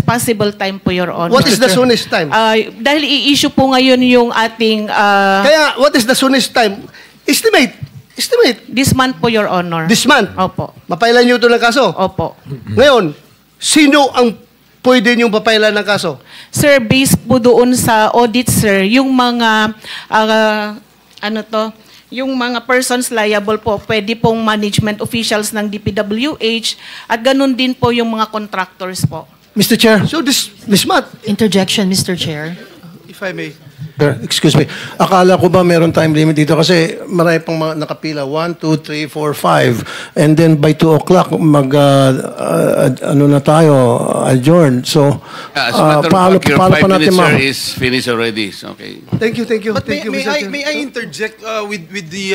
soonest possible time po, Your Honor. What is the soonest time? Dahil i-issue po ngayon yung ating... Kaya, what is the soonest time? Estimate. this month po, Your Honor. This month. Opo. Mapailan nyo ito ng kaso? Opo. Ngayon, sino ang pwede nyo papailan ng kaso? Sir, based po doon sa audit, sir, yung mga... yung mga persons liable po, pwede pong management officials ng DPWH at ganun din po yung mga contractors po. Mr. Chair, so this month, Interjection, Mr. Chair. if I may. Sir, excuse me. Akala ko ba meron time limit dito kasi marami pang mga nakapila. 1, 2, 3, 4, 5. And then by 2 o'clock, ano na tayo, adjourn. So, As a matter of paano fact, your pa 5 natin minutes, sir, is finished already. So, okay. Thank you. But Thank you, Mr. Chair. may I interject with the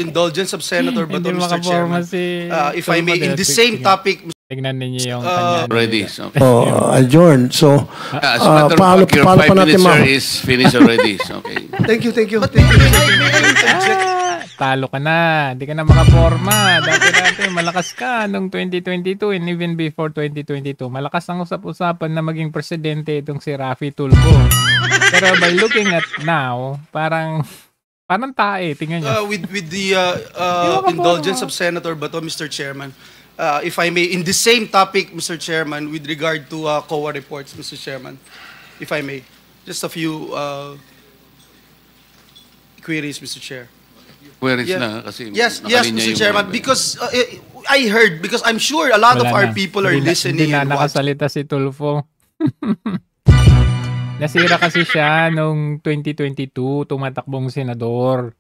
indulgence of Senator Bato, Hindi Mr. makaporma Chairman? si If I may, in the same topic, Tignan ninyo yung kanya. Already. So, okay. adjourn. So, As a matter of fact, your 5 minutes, sir, is finished already. So, okay. Thank you. but may I interject? Talo ka na. Hindi ka na makaporma. Dati malakas ka nung 2022 and even before 2022. Malakas ang usap-usapan na maging presidente itong si Raffy Tulfo. Pero by looking at now, parang tae. Tingnan nyo. With the indulgence of Senator Bato, Mr. Chairman, if I may, in the same topic, Mr. Chairman, with regard to COA reports, Mr. Chairman, if I may, just a few queries, Mr. Chair. Where is Yeah. na? Kasi Yes, nakalinya Mr. yung Chairman, mga- because I heard, because I'm sure a lot of Wala our na. people are Hindi na- listening Hindi na and watching. nakasalita si Tulfo. Nasira kasi siya nung 2022, tumatakbong senador.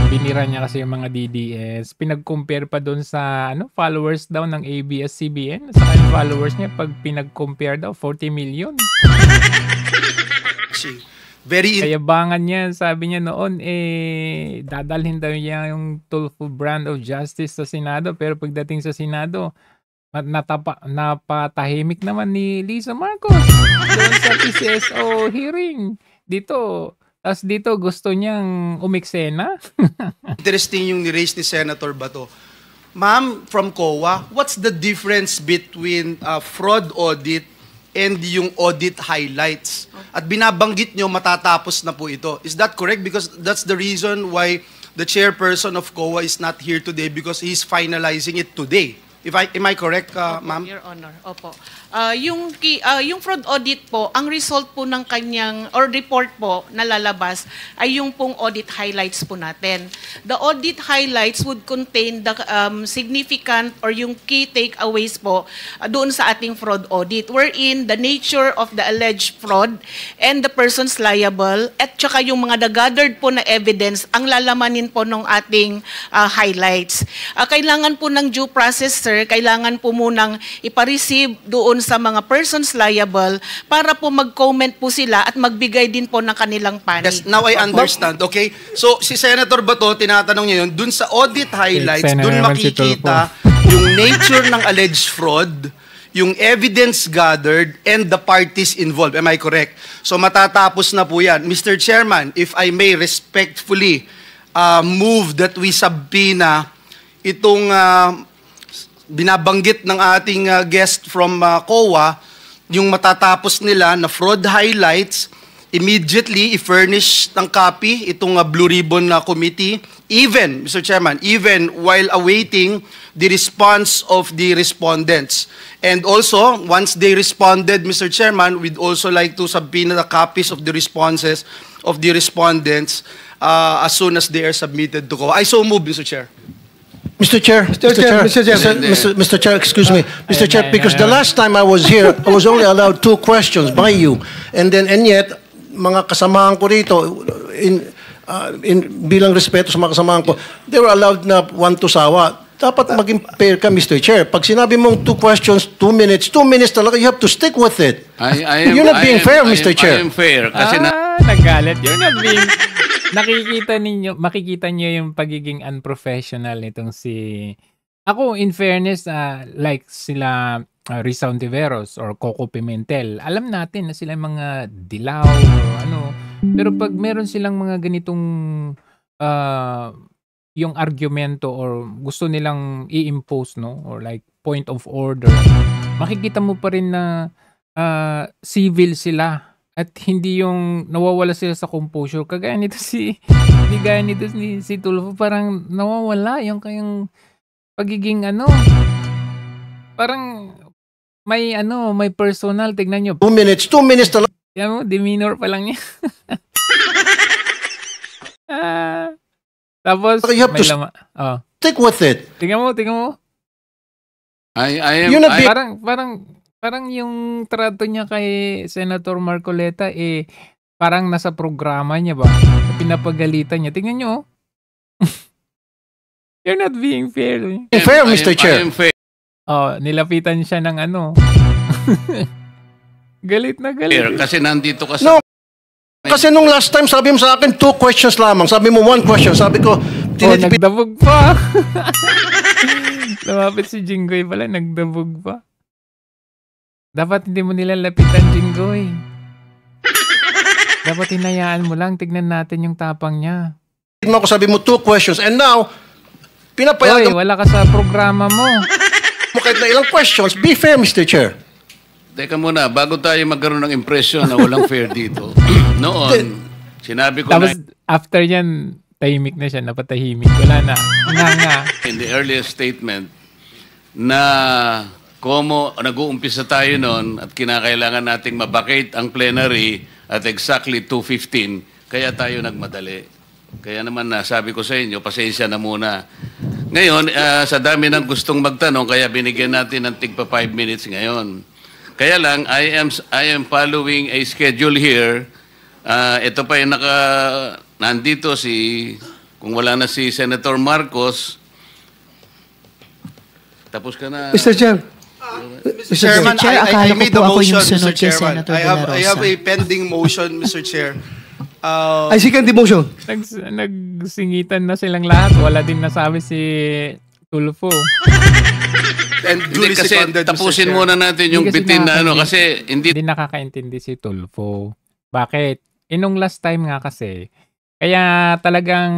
Binira niya kasi yung mga DDS. Pinag-compare pa doon sa followers daw ng ABS-CBN. Sa yung followers niya, pag pinag-compare daw, 40 million. Very Kayabangan niya, sabi niya noon, dadalhin daw niya yung Tulfo brand of justice sa Senado. Pero pagdating sa Senado, napatahimik naman ni Lisa Marcos doon sa PCSO hearing. Tapos dito gusto niyang umiksena. interesting yung ni-raise ni Senator Bato. Ma'am, from COA, what's the difference between fraud audit and yung audit highlights? At binabanggit nyo, matatapos na po ito. Is that correct? Because that's the reason why the chairperson of COA is not here today, because he's finalizing it today. Am I correct, ma'am? Your Honor, opo. Yung fraud audit po, ang result po ng kanyang, or report po na lalabas, ay yung pong audit highlights po natin. The audit highlights would contain the significant or yung key takeaways po doon sa ating fraud audit, wherein the nature of the alleged fraud and the persons liable, at saka yung mga gathered po na evidence, ang lalamanin po ng ating highlights. Kailangan po ng due process, sir, kailangan po munang ipareceive doon sa mga persons liable para po mag-comment po sila at magbigay din po ng kanilang panig. Yes, now I understand. Okay? So, si Senator Bato, tinatanong niya yun, dun sa audit highlights, Senator dun naman si makikita yung nature ng alleged fraud, yung evidence gathered, and the parties involved. Am I correct? So, matatapos na po yan. Mr. Chairman, if I may respectfully move that we subpoena itong binabanggit ng ating guest from COA, yung matatapos nila na fraud highlights, immediately i-furnish ng copy itong Blue Ribbon Committee, even, Mr. Chairman, even while awaiting the response of the respondents. And also, once they responded, Mr. Chairman, we'd also like to subpoena the copies of the responses of the respondents as soon as they are submitted to COA. I so move, Mr. Chair. Mr. Chair, Mr. Chair, excuse me. Mr. Chair, because the last time I was here, I was only allowed 2 questions by you. And yet, mga kasamahan ko rito, bilang respeto sa mga kasamahan ko, they were allowed na 1 to sawa. Dapat maging fair ka, Mr. Chair. Pag sinabi mong 2 questions, 2 minutes talaga, you have to stick with it. You're not being fair, Mr. Chair. I am fair. Kasi nagalit. You're not being... makikita niyo yung pagiging unprofessional nitong si... Ako, in fairness, like sila Risa Ontiveros or Coco Pimentel, alam natin na sila mga dilaw o ano. Pero pag meron silang mga ganitong yung argumento or gusto nilang i-impose, no? Or like point of order, makikita mo pa rin na civil sila at hindi yung nawawala sila sa composure. Kagaya nito si Tulfo, parang nawawala yung kayang pagiging parang may personal. Tignan nyo. 2 minutes na lang. Yan mo, demeanor pa lang niya. Tapos, You have may to lama. Oh. stick with it. Tingnan mo. You're not Parang yung trato niya kay Senator Marcoleta parang nasa programa niya ba? Pinapagalitan niya. Tingnan niyo. You're not being fair. Fair, Mr. Chair. I am fair. Nilapitan siya ng galit na galit. Kasi nandito ka No. Kasi nung last time, sabi mo sa akin, 2 questions lamang. Sabi mo 1 question. Sabi ko, nagdabog pa. Lumapit si Jinggoy pala, nagdabog pa. Dapat hindi mo nila lapitan, Jinggoy. Dapat hinayaan mo lang. Tignan natin yung tapang niya. Sabi mo 2 questions. And now, pinapayagan wala ka sa programa mo. mo kahit na ilang questions. Be fair, Mr. Chair. Teka muna, bago tayo magkaroon ng impression na walang fair dito. Noon, sinabi ko Tapos, after yan, tahimik na siya, napatahimik. Wala na. Nga. in the earliest statement na nag-uumpisa tayo noon at kinakailangan nating mabakate ang plenary at exactly 2:15, kaya tayo nagmadali. Kaya naman sabi ko sa inyo, pasensya na muna. Ngayon, sa dami ng gustong magtanong, kaya binigyan natin ng tigpa 5 minutes ngayon. Kaya lang, I am following a schedule here. Ito pa yung nandito kung wala na si Senator Marcos, tapos ka na. Mr. Chair. Mr. Chairman, Chair, I akala ko made po a ako yung motion, sunod Mr. kay Chairman. Senator De La I have Rosa. a pending motion, Mr. Chair. I second the motion. Nagsingitan na silang lahat. Wala din nasabi si Tulfo. And duly Kasi seconded, Mr. tapusin Chair. muna natin yung Hindi kasi bitin na kasi Hindi nakakaintindi si Tulfo. Bakit? Nung last time nga kasi, kaya talagang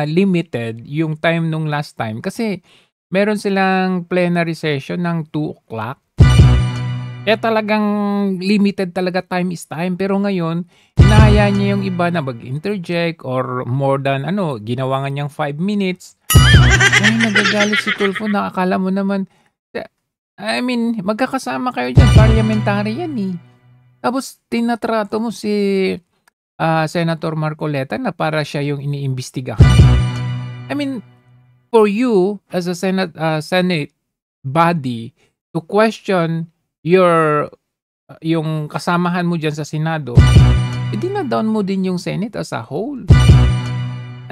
limited yung time nung last time. Kasi meron silang plenary session ng 2 o'clock. Kaya talagang limited talaga time is time. Pero ngayon, hinahayaan niya yung iba na mag-interject or more than, ginawa nga niyang 5 minutes. Ay, nagagalit si Tulfo. Nakakala mo naman, magkakasama kayo dyan. Parliamentary yan eh. Tapos, tinatrato mo si Senator Marcoleta na para siya yung iniimbestigahan. For you, as a Senate body, to question yung kasamahan mo dyan sa Senado, dina-down mo din yung Senate as a whole.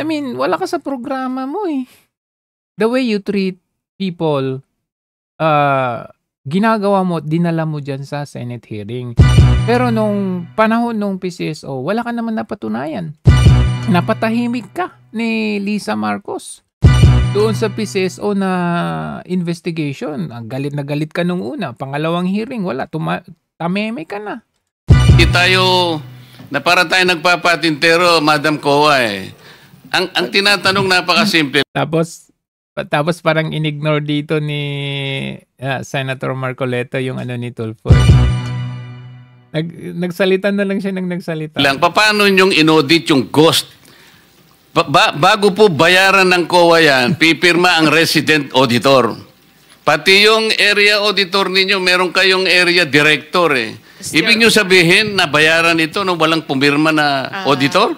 Wala ka sa programa mo eh. The way you treat people, ginagawa mo, dinala mo dyan sa Senate hearing. Pero nung panahon nung PCSO, wala ka naman napatunayan. Napatahimik ka ni Lisa Marcos. Doon sa PCSO na investigation, galit na galit ka nung una. Pangalawang hearing, wala. Tameme ka na. Hindi tayo, na para tayo nagpapatintero, Madam Kowa eh. Ang tinatanong napakasimple. Tapos parang inignore dito ni Senator Marcoleta yung ni Tulfo. Nagsalita na lang siya ng nagsalita. Paano niyong inaudit yung ghost? Bago po bayaran ng COA yan, pipirma ang resident auditor. Pati yung area auditor ninyo, meron kayong area director eh. Ibig nyo sabihin na bayaran ito nung walang pumirma na auditor?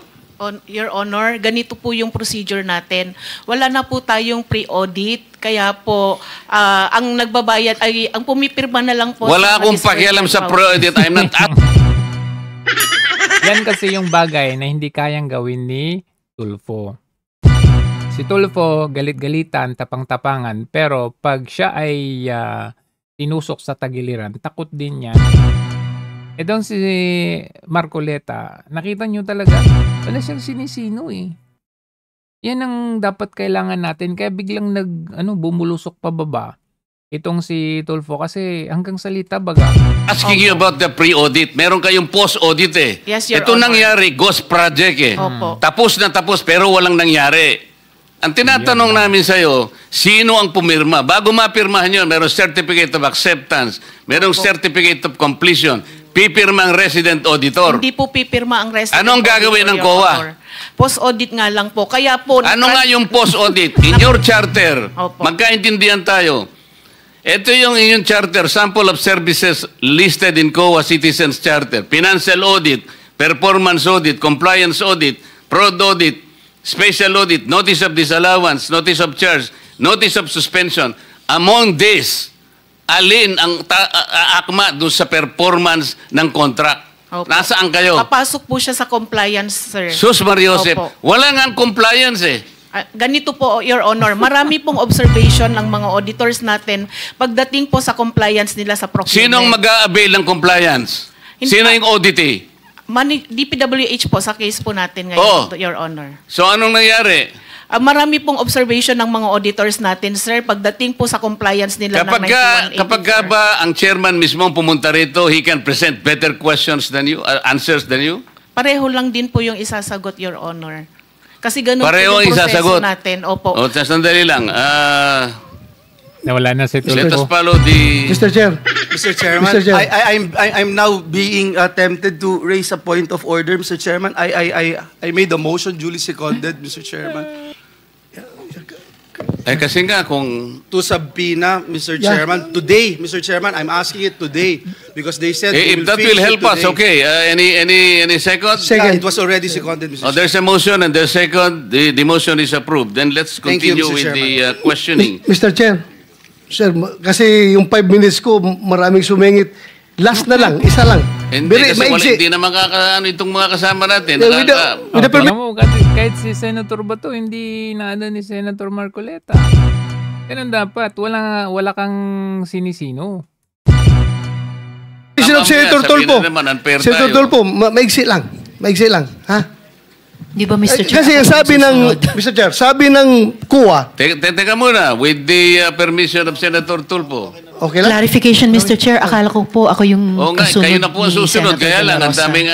Your Honor, ganito po yung procedure natin. Wala na po tayong pre-audit, kaya po ang nagbabayad ay ang pumipirma na lang po. Wala akong pakialam sa pre-audit. I'm not Yan kasi yung bagay na hindi kayang gawin ni Tulfo. Si Tulfo, galit-galitan, tapang-tapangan, pero pag siya ay tinusok sa tagiliran, takot din yan. Doon si Marcoleta, nakita nyo talaga, wala siyang sinisino eh. Yan ang dapat kailangan natin, kaya biglang bumulusok pababa itong si Tulfo kasi hanggang salita baga. Asking you about the pre-audit. Meron kayong post-audit eh. Yes, Your Ito Honor. nangyari, ghost project eh. Opo. Tapos na tapos pero walang nangyari. Ang tinatanong namin sa'yo, sino ang pumirma? Bago mapirmahan yun, merong certificate of acceptance, merong certificate of completion, pipirma ang resident auditor. Hindi po pipirma ang resident Anong gagawin ng auditor, Your COA? Honor. Post-audit nga lang po. Kaya po... Ano nga yung post-audit? In your charter, Opo. magkaintindihan tayo. Ito yung inyong charter, sample of services listed in COA Citizens Charter. Financial audit, performance audit, compliance audit, fraud audit, special audit, notice of disallowance, notice of charge, notice of suspension. Among these, alin ang aakma doon sa performance ng contract? Opo. Nasaan kayo? Papasok po siya sa compliance, sir. Sus Mariosep, Opo. wala nga compliance eh. Ganito po, Your Honor, marami pong observation ng mga auditors natin pagdating po sa compliance nila sa procurement. Sinong mag-a-avail ng compliance? Hindi Sino pa- yung auditee? DPWH po sa case po natin ngayon, Your Honor. So anong nangyari? Marami pong observation ng mga auditors natin, sir, pagdating po sa compliance nila ng 9184. Kapag ba ang chairman mismo ang pumunta rito, he can present better questions than you, answers than you? Pareho lang din po yung isasagot, Your Honor. Kasi ganun Pareho po ang yung proseso isasagot. natin. Opo. O, sandali lang. Nawala na si Let us Tulfo. follow the... Mr. Chair. Mr. Chairman, Mr. Chair. I'm now being tempted to raise a point of order, Mr. Chairman. I made a motion duly seconded, Mr. Chairman, kasi nga kung... to subpoena, Mr. Yeah. Chairman, today, Mr. Chairman. I'm asking it today because they said they if will that fix will it help us, today. okay. Any second? Second. It was already seconded, Mr. Oh, there's a motion and there's second. The motion is approved. Then let's Thank you, continue Mr. with the questioning. Mr. Chair, sir, kasi yung 5 minutes ko, maraming sumingit. Last na lang, isa lang. Hindi kasi wala, maigsi. hindi na makakaano itong mga kasama natin. Yeah, with the- Nakaka- with the permit- Alam mo, kahit si Senator Bato, hindi naano ni Senator Marcoleta. Ganun dapat. Wala kang sinisino. Senator Sabihin Tulfo. na naman, unfair Senator tayo. Tulfo, maigsi lang. Maigsi lang. Ha? Di ba, Mr. Chair? Kasi ako sabi ng, susunod? Mr. Chair, sabi ng COA, Teka muna, with the permission of Senator Tulfo. okay lang? Clarification, Mr. Chair. Akala ko po ako yung Oo nga, kasunod kayo na po ang ni susunod. Senator Kaya De La lang, ang Rosa. daming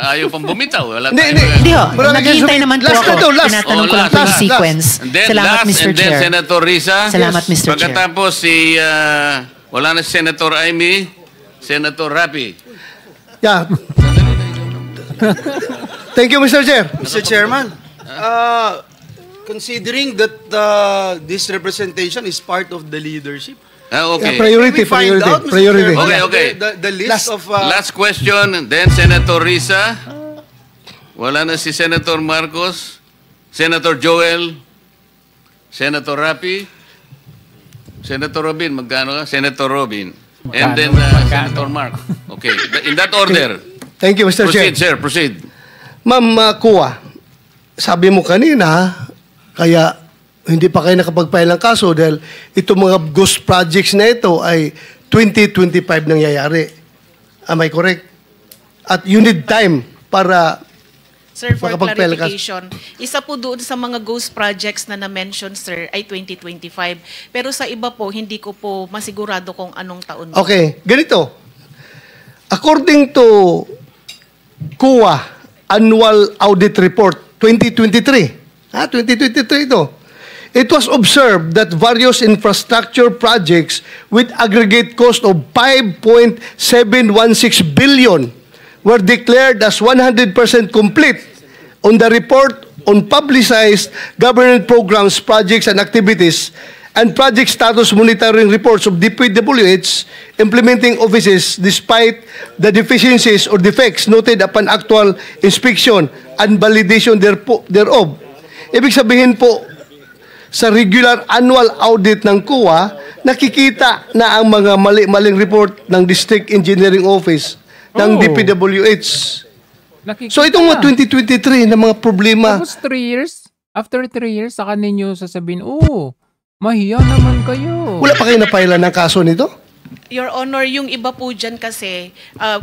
ayaw pang bumitaw. Wala Hindi, tayong- hindi. Hindi ho. Marami Naghihintay kayo naman po last ako. na to, last. Tinatanong ko Oh, lang po yung last. sequence. And then Salamat, last, Mr. and then Chair. Senator Risa. Salamat, Mr. Chair. Pagkatapos wala na si Senator Amy, Senator Rapi. Yeah. Thank you, Mr. Chair. Mr. Chairman, considering that this representation is part of the leadership, Okay. Priority, we find priority, out, Mr. priority. Chairman, Okay. the list of... Last question, then Senator Risa. Wala na si Senator Marcos, Senator Joel, Senator Rapi, Senator Robin, magkano ka? Senator Robin. And then Senator Mark. Okay, in that order. Thank you, Mr. Chair. Proceed, sir, proceed. Ma'am COA, sabi mo kanina, kaya hindi pa kayo nakapag-file ng kaso dahil itong mga ghost projects na ito ay 2025 nangyayari. Am I correct? At you need time para... Sir, for Makapag-file ka. clarification, isa po doon sa mga ghost projects na na-mention, sir, ay 2025. Pero sa iba po, hindi ko po masigurado kung anong taon. Okay, ganito. According to COA Annual Audit Report 2023, 2023 ito, it was observed that various infrastructure projects with aggregate cost of 5.716 billion were declared as 100% complete on the report on publicized government programs, projects, and activities and project status monitoring reports of DPWH implementing offices despite the deficiencies or defects noted upon actual inspection and validation thereof. Ibig sabihin po, sa regular annual audit ng COA, nakikita na ang mga mali-maling report ng District Engineering Office ng Oh. DPWH. Nakikita. So itong mga 2023 na mga problema, Tapos 3 years, after 3 years, saka ninyo sasabihin, mahiya naman kayo. wala pa kayo na-file ng kaso nito? Your Honor, yung iba po dyan kasi,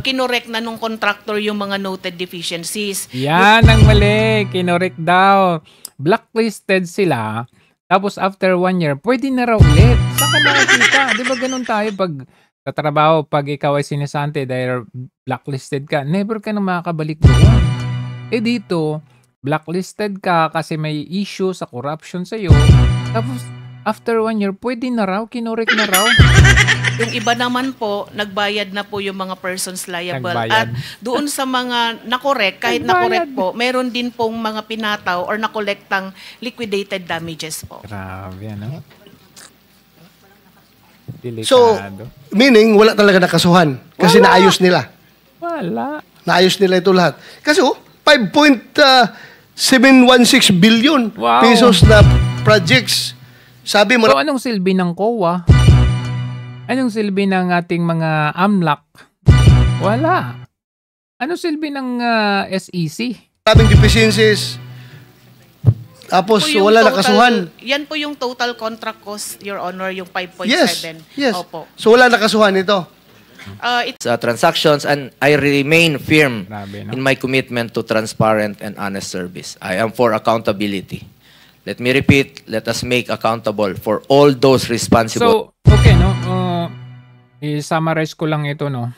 kinorek na nung contractor yung mga noted deficiencies. Yan ang mali. Kinorek daw. Blacklisted sila. Tapos after 1 year, pwede na raw ulit. Saan ka makikita? Di ba ganun tayo pag sa trabaho, pag ikaw ay sinisante dahil blacklisted ka, never ka na makakabalik doon. Dito, blacklisted ka kasi may issue sa corruption sa'yo. Tapos, after 1 year, pwede na raw, kinorek na raw. Yung iba naman po, nagbayad na po yung mga persons liable. Nagbayad. At doon sa mga nakorek, kahit nakorek po, meron din pong mga pinataw or nakolektang liquidated damages po. Grabe, ano? So, Delikado. meaning, wala talaga nakasuhan. Kasi Wala. naayos nila. Wala. Naayos nila ito lahat. Kasi 5.716 billion Wow. pesos na projects. Sabi mo, So, anong silbi ng COA? Anong silbi ng ating mga AMLAC? Wala. Anong silbi ng SEC? maraming deficiencies. Tapos Po yung wala total- nakasuhan. Yan po yung total contract cost, Your Honor, yung 5.7. Yes. Opo. So wala nakasuhan ito. It's Transactions, and I remain firm Grabe, no? in my commitment to transparent and honest service. I am for accountability. Let me repeat, let us make accountable for all those responsible. So, okay, no? I-summarize ko lang ito, no?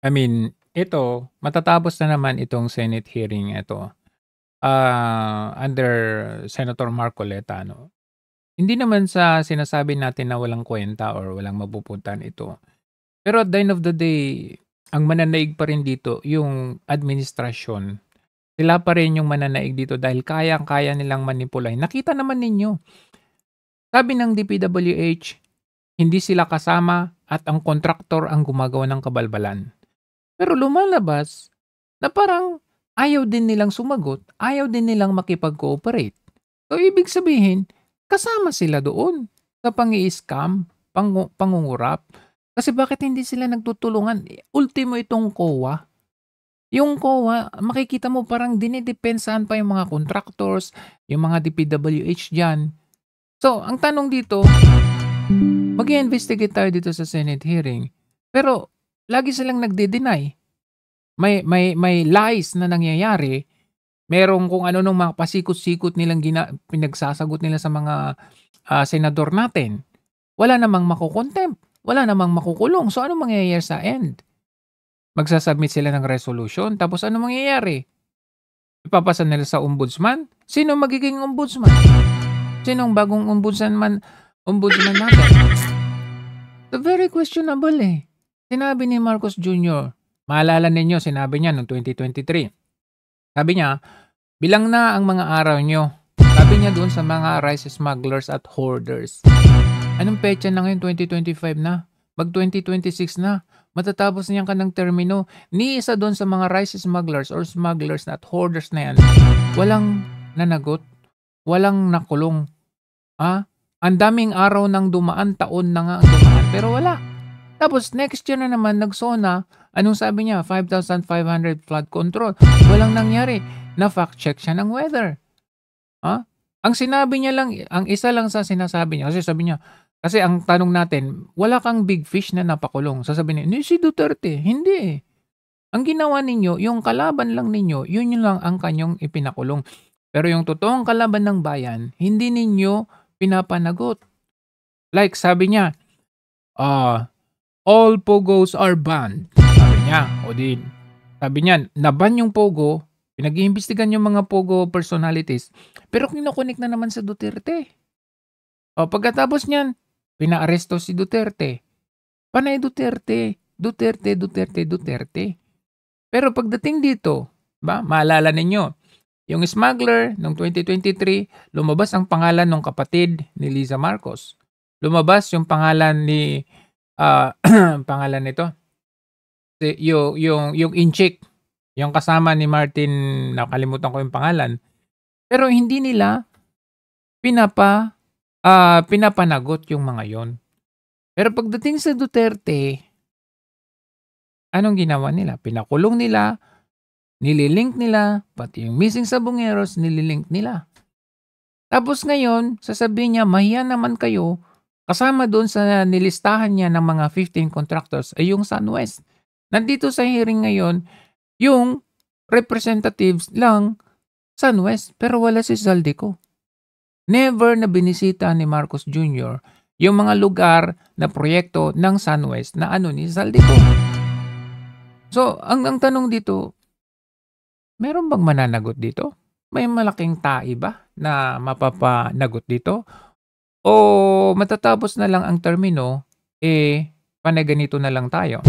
I mean, ito, matatapos na naman itong Senate hearing ito under Senator Marcoleta, no? Hindi naman sa sinasabi natin na walang kwenta or walang mapupuntan ito. Pero at the end of the day, ang mananaig pa rin dito yung administrasyon. Sila pa rin yung mananaig dito dahil kayang-kaya nilang manipulahin. Nakita naman ninyo. Sabi ng DPWH, hindi sila kasama at ang kontraktor ang gumagawa ng kabalbalan. Pero lumalabas na parang ayaw din nilang sumagot, ayaw din nilang makipag-cooperate. So, ibig sabihin, kasama sila doon sa pangi-scam, pangungurap. Kasi bakit hindi sila nagtutulungan? Ultimo itong COA. Yung COA, makikita mo parang dinidepensahan pa yung mga contractors, yung mga DPWH dyan. So, ang tanong dito, mag-i-investigate tayo dito sa Senate hearing. Pero, lagi silang nagde-deny. May lies na nangyayari. Merong kung ano nung mga pasikot-sikot nilang pinagsasagot nila sa mga senador natin. Wala namang makukontempt. Wala namang makukulong. So, ano mangyayari sa end? Magsasubmit sila ng resolution. Tapos, ano mangyayari? Ipapasa nila sa ombudsman? Sino magiging ombudsman? Sinong bagong ombudsman natin? So, very questionable eh. Sinabi ni Marcos Jr., maalala ninyo, sinabi niya noong 2023. Sabi niya, bilang na ang mga araw nyo. Sabi niya doon sa mga rice smugglers at hoarders. Anong petsa na ngayon? 2025 na. Mag-2026 na. Matatapos niyan ka ng termino. Ni isa doon sa mga rice smugglers or smugglers at hoarders na yan. Walang nanagot. Walang nakulong. Ang daming araw nang dumaan, taon na nga ang dumaan. Pero wala. Tapos next year na naman, nagsona. Anong sabi niya? 5,500 flood control. Walang nangyari. Na-fact check siya ng weather. Ang sinabi niya lang, ang isa lang sa sinasabi niya, kasi sabi niya, kasi ang tanong natin, wala kang big fish na napakulong. Sasabihin niya, si Duterte. Hindi. Ang ginawa ninyo, yung kalaban lang ninyo, yun lang ang kanyang ipinakulong. Pero yung totoong kalaban ng bayan, hindi ninyo pinapanagot. Like sabi niya, all pogos are banned. Sabi niya, sabi niya, naban yung pogo, pinag-iimbestigan yung mga pogo personalities, pero kinukunik na naman sa Duterte. Pagkatapos niyan, pinaaresto si Duterte. Panay Duterte. Pero pagdating dito, maalala ninyo, yung smuggler noong 2023, lumabas ang pangalan ng kapatid ni Liza Marcos. Lumabas yung pangalan ni pangalan nito. Yung Inchik, yung kasama ni Martin, nakalimutan ko yung pangalan. Pero hindi nila pinapanagot yung mga yon. Pero pagdating sa Duterte, anong ginawa nila? Pinakulong nila, nililink nila, pati yung missing sabongeros, nililink nila. Tapos ngayon, sasabihin niya, mahiya naman kayo, kasama doon sa nilistahan niya ng mga 15 contractors ay yung SunWest. Nandito sa hearing ngayon, yung representatives lang SunWest, pero wala si Zaldico. Never na binisita ni Marcos Jr. yung mga lugar na proyekto ng SunWest na ni Zaldico. So, ang tanong dito, meron bang mananagot dito? May malaking tai ba na mapapanagot dito? O matatapos na lang ang termino, panay ganito na lang tayo?